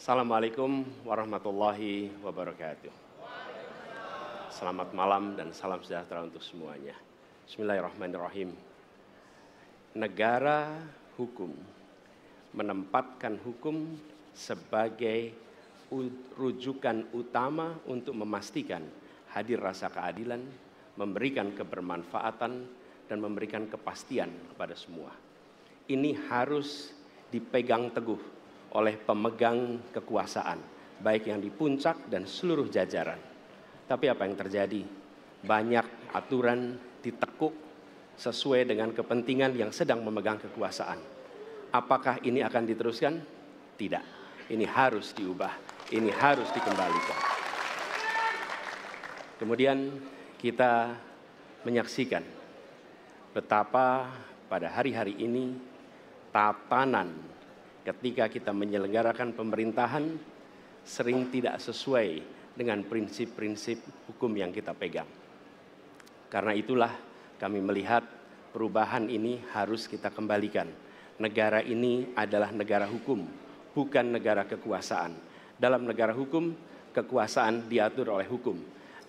Assalamualaikum warahmatullahi wabarakatuh. Selamat malam dan salam sejahtera untuk semuanya. Bismillahirrahmanirrahim. Negara hukum menempatkan hukum sebagai rujukan utama untuk memastikan hadir rasa keadilan, memberikan kebermanfaatan, dan memberikan kepastian kepada semua. Ini harus dipegang teguh oleh pemegang kekuasaan, baik yang di puncak dan seluruh jajaran. Tapi apa yang terjadi? Banyak aturan ditekuk sesuai dengan kepentingan yang sedang memegang kekuasaan. Apakah ini akan diteruskan? Tidak. Ini harus diubah. Ini harus dikembalikan. Kemudian kita menyaksikan betapa pada hari-hari ini tatanan ketika kita menyelenggarakan pemerintahan sering tidak sesuai dengan prinsip-prinsip hukum yang kita pegang. Karena itulah kami melihat perubahan ini harus kita kembalikan. Negara ini adalah negara hukum, bukan negara kekuasaan. Dalam negara hukum, kekuasaan diatur oleh hukum.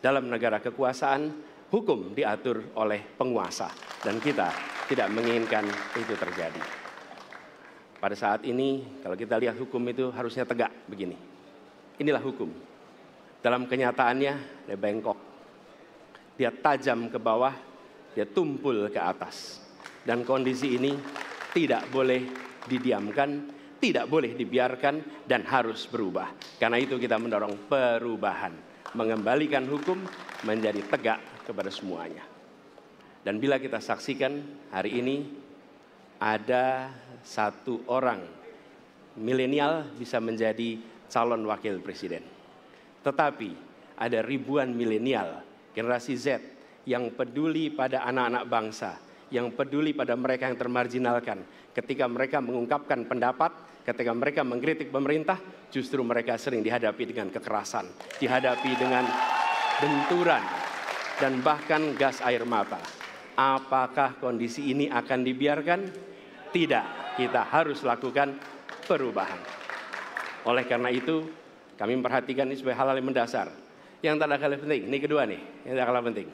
Dalam negara kekuasaan, hukum diatur oleh penguasa. Dan kita tidak menginginkan itu terjadi. Pada saat ini, kalau kita lihat hukum itu harusnya tegak begini. Inilah hukum. Dalam kenyataannya, dia bengkok. Dia tajam ke bawah, dia tumpul ke atas. Dan kondisi ini tidak boleh didiamkan, tidak boleh dibiarkan, dan harus berubah. Karena itu kita mendorong perubahan. Mengembalikan hukum menjadi tegak kepada semuanya. Dan bila kita saksikan hari ini, ada satu orang milenial bisa menjadi calon wakil presiden. Tetapi ada ribuan milenial, generasi Z, yang peduli pada anak-anak bangsa, yang peduli pada mereka yang termarginalkan. Ketika mereka mengungkapkan pendapat, ketika mereka mengkritik pemerintah, justru mereka sering dihadapi dengan kekerasan, dihadapi dengan benturan, dan bahkan gas air mata. Apakah kondisi ini akan dibiarkan? Tidak, kita harus lakukan perubahan. Oleh karena itu, kami memperhatikan ini sebagai hal yang mendasar. Yang tak kalah penting, ini kedua nih, yang tak kalah penting.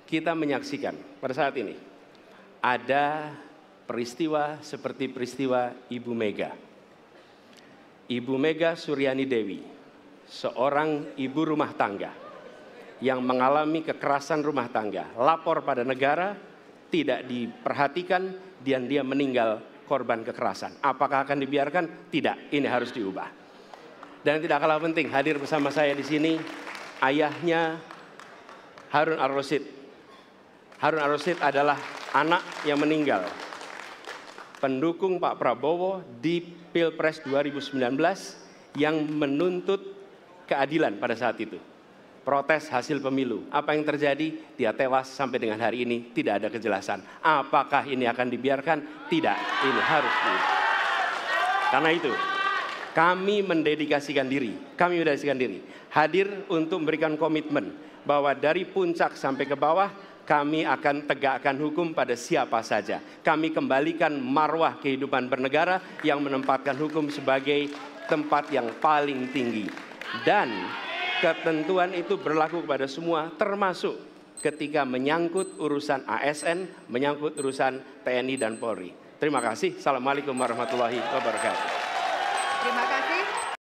Kita menyaksikan pada saat ini, ada peristiwa seperti peristiwa Ibu Mega. Ibu Mega Suryani Dewi, seorang ibu rumah tangga yang mengalami kekerasan rumah tangga, lapor pada negara, tidak diperhatikan, dan dia meninggal korban kekerasan. Apakah akan dibiarkan? Tidak, ini harus diubah. Dan tidak kalah penting, hadir bersama saya di sini ayahnya Harun Ar-Rasyid. Harun Ar-Rasyid adalah anak yang meninggal, pendukung Pak Prabowo di Pilpres 2019 yang menuntut keadilan pada saat itu. Protes hasil pemilu. Apa yang terjadi? Dia tewas sampai dengan hari ini tidak ada kejelasan. Apakah ini akan dibiarkan? Tidak, ini harus diubah. Karena itu, kami mendedikasikan diri, hadir untuk memberikan komitmen bahwa dari puncak sampai ke bawah, kami akan tegakkan hukum pada siapa saja. Kami kembalikan marwah kehidupan bernegara yang menempatkan hukum sebagai tempat yang paling tinggi. Dan ketentuan itu berlaku kepada semua, termasuk ketika menyangkut urusan ASN, menyangkut urusan TNI dan Polri. Terima kasih. Assalamualaikum warahmatullahi wabarakatuh. Terima kasih.